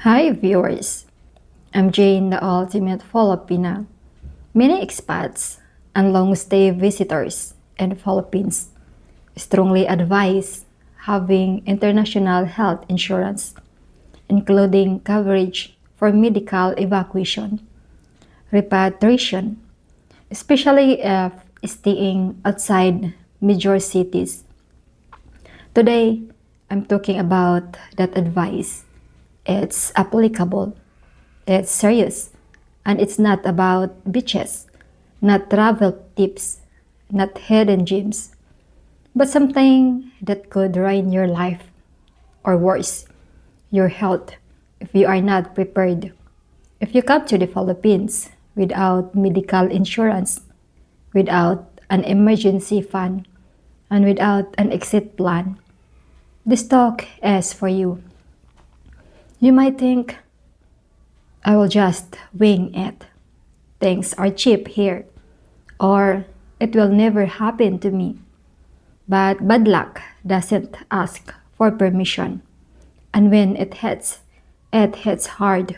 Hi viewers, I'm Jane, the ultimate Filipina. Many expats and long-stay visitors in the Philippines strongly advise having international health insurance, including coverage for medical evacuation, repatriation, especially if staying outside major cities. Today, I'm talking about that advice. It's applicable. It's serious. And it's not about beaches, not travel tips, not hidden gems, but something that could ruin your life, or worse, your health, if you are not prepared. If you come to the Philippines without medical insurance, without an emergency fund, and without an exit plan, this talk is for you. You might think, I will just wing it. Things are cheap here. Or it will never happen to me. But bad luck doesn't ask for permission. And when it hits hard.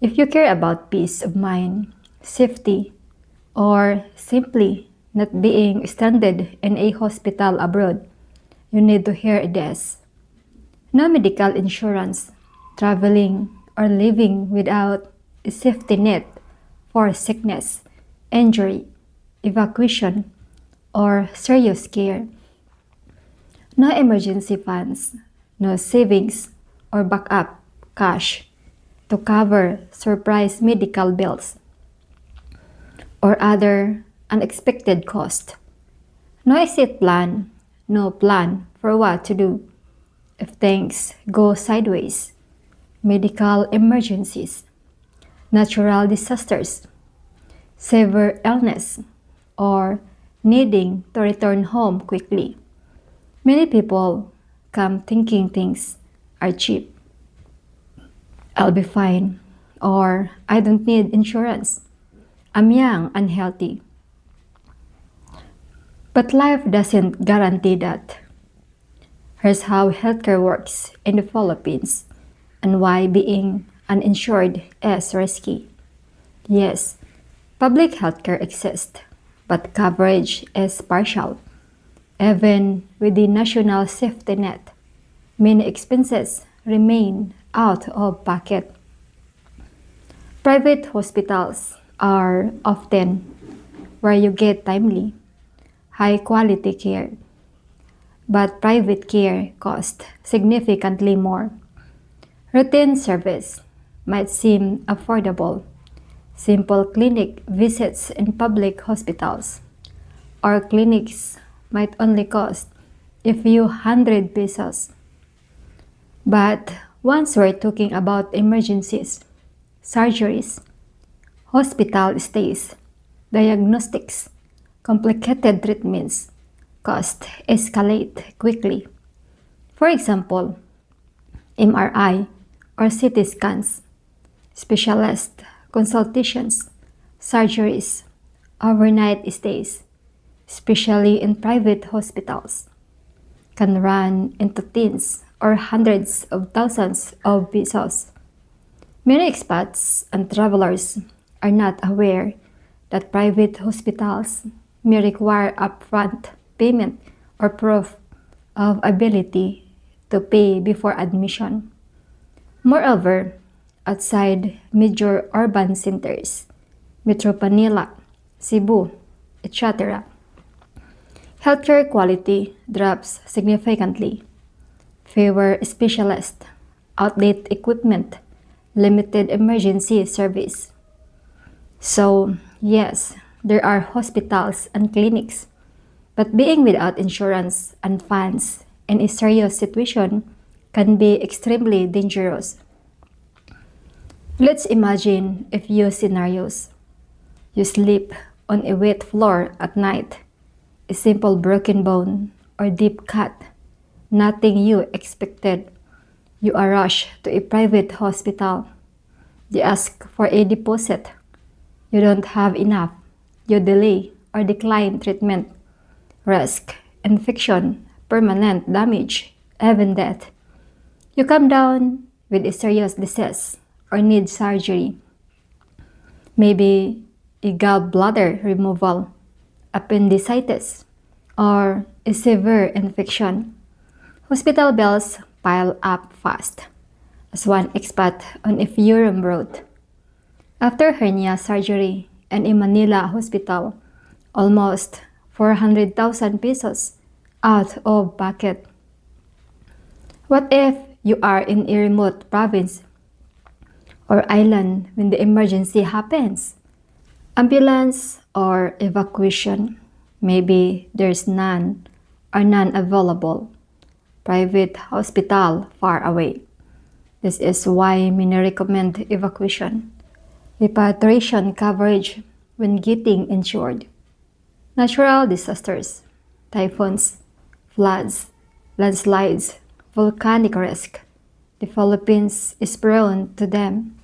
If you care about peace of mind, safety, or simply not being stranded in a hospital abroad, you need to hear this. No medical insurance, traveling, or living without a safety net for sickness, injury, evacuation, or serious care. No emergency funds, no savings or backup cash to cover surprise medical bills or other unexpected costs. No exit plan, no plan for what to do if things go sideways. Medical emergencies, natural disasters, severe illness, or needing to return home quickly. Many people come thinking things are cheap. I'll be fine, or I don't need insurance. I'm young and healthy. But life doesn't guarantee that. Here's how healthcare works in the Philippines and why being uninsured is risky. Yes, public healthcare exists, but coverage is partial. Even with the national safety net, many expenses remain out of pocket. Private hospitals are often where you get timely, high quality care, but private care costs significantly more. Routine service might seem affordable. Simple clinic visits in public hospitals or clinics might only cost a few hundred pesos. But once we're talking about emergencies, surgeries, hospital stays, diagnostics, complicated treatments, costs escalate quickly. For example, MRI or CT scans, specialist consultations, surgeries, overnight stays, especially in private hospitals, can run into tens or hundreds of thousands of pesos. Many expats and travelers are not aware that private hospitals may require upfront payment or proof of ability to pay before admission. Moreover, outside major urban centers, Metro Manila, Cebu, etc., healthcare quality drops significantly. Fewer specialists, outdated equipment, limited emergency service. So, yes, there are hospitals and clinics, but being without insurance and funds in a serious situation can be extremely dangerous. Let's imagine a few scenarios. You sleep on a wet floor at night, a simple broken bone or deep cut, nothing you expected. You are rushed to a private hospital. They ask for a deposit. You don't have enough. You delay or decline treatment. Risk, infection, permanent damage, even death. You come down with a serious disease or need surgery, maybe a gallbladder removal, appendicitis, or a severe infection. Hospital bills pile up fast, as one expat on a forum wrote. After hernia surgery in a Manila hospital, almost 400,000 pesos out of pocket. What if you are in a remote province or island when the emergency happens? Ambulance or evacuation? Maybe there's none or none available. Private hospital far away. This is why many recommend evacuation. Repatriation coverage when getting insured. Natural disasters, typhoons, floods, landslides, volcanic risk. The Philippines is prone to them.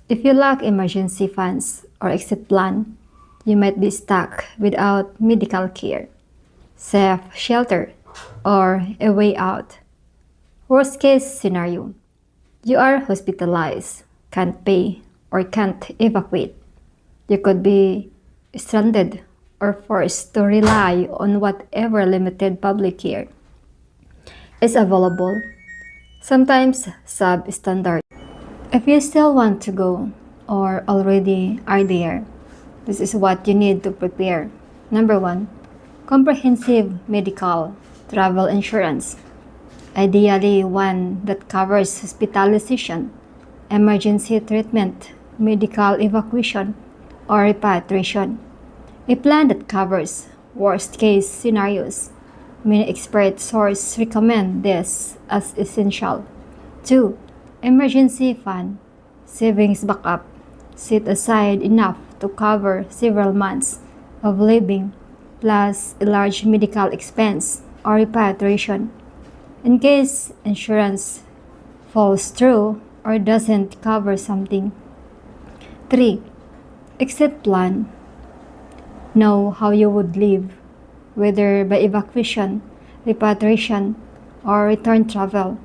If you lack emergency funds or exit plan, you might be stuck without medical care, safe shelter, or a way out. Worst case scenario, you are hospitalized, can't pay, or can't evacuate. You could be stranded or forced to rely on whatever limited public care is available, sometimes substandard. If you still want to go or already are there, this is what you need to prepare. Number one, comprehensive medical travel insurance. Ideally, one that covers hospitalization, emergency treatment, medical evacuation, or repatriation. A plan that covers worst case scenarios. Many expert sources recommend this as essential. 2. Emergency fund. Savings backup. Set aside enough to cover several months of living plus a large medical expense or repatriation. In case insurance falls through or doesn't cover something. 3. Exit plan. Know how you would live, whether by evacuation, repatriation, or return travel.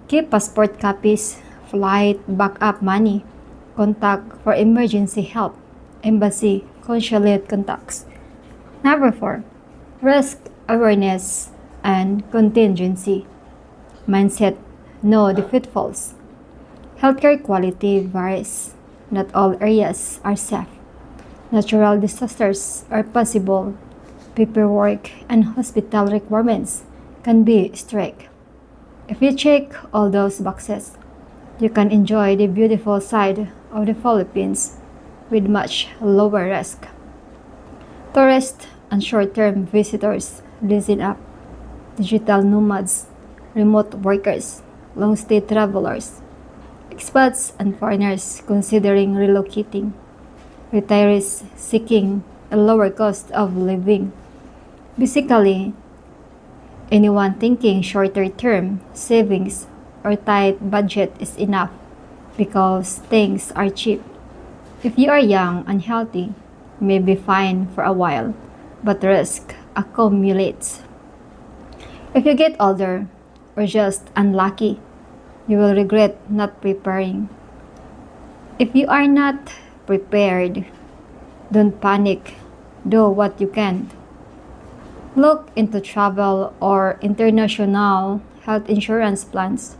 Keep passport copies, flight backup money, contact for emergency help, embassy, consulate contacts. Number 4. Risk awareness and contingency. Mindset. Know the pitfalls. Healthcare quality varies. Not all areas are safe. Natural disasters are possible. Paperwork and hospital requirements can be strict. If you check all those boxes, you can enjoy the beautiful side of the Philippines with much lower risk. Tourists and short-term visitors, listen up. Digital nomads, remote workers, long-stay travelers, expats and foreigners considering relocating, retirees seeking a lower cost of living. Basically, anyone thinking shorter-term savings or tight budget is enough because things are cheap. If you are young and healthy, you may be fine for a while, but risk accumulates. If you get older or just unlucky, you will regret not preparing. If you are not prepared, don't panic. Do what you can. Look into travel or international health insurance plans.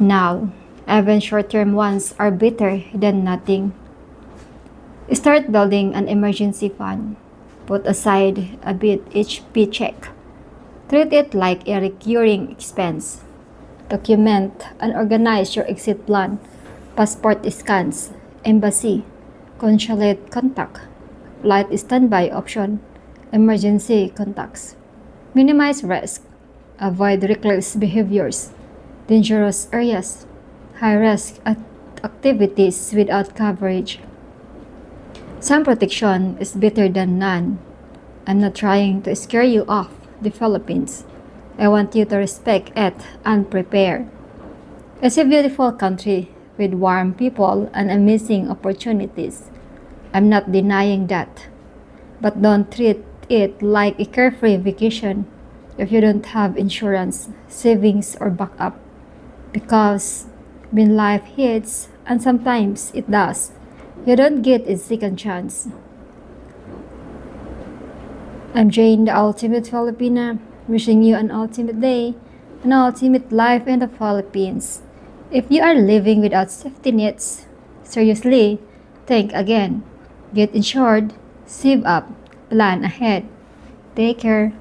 Now, even short-term ones are better than nothing. Start building an emergency fund. Put aside a bit each paycheck. Treat it like a recurring expense. Document and organize your exit plan, passport scans, embassy, consulate contact, flight standby option, emergency contacts. Minimize risk. Avoid reckless behaviors, dangerous areas, high-risk activities without coverage. Some protection is better than none. I'm not trying to scare you off the Philippines. I want you to respect it and prepare. It's a beautiful country with warm people and amazing opportunities. I'm not denying that. But don't treat it like a carefree vacation if you don't have insurance, savings, or backup. Because when life hits, and sometimes it does, you don't get a second chance. I'm Jane, the ultimate Filipina, wishing you an ultimate day, an ultimate life in the Philippines. If you are living without safety nets, seriously, think again. Get insured, save up, plan ahead. Take care.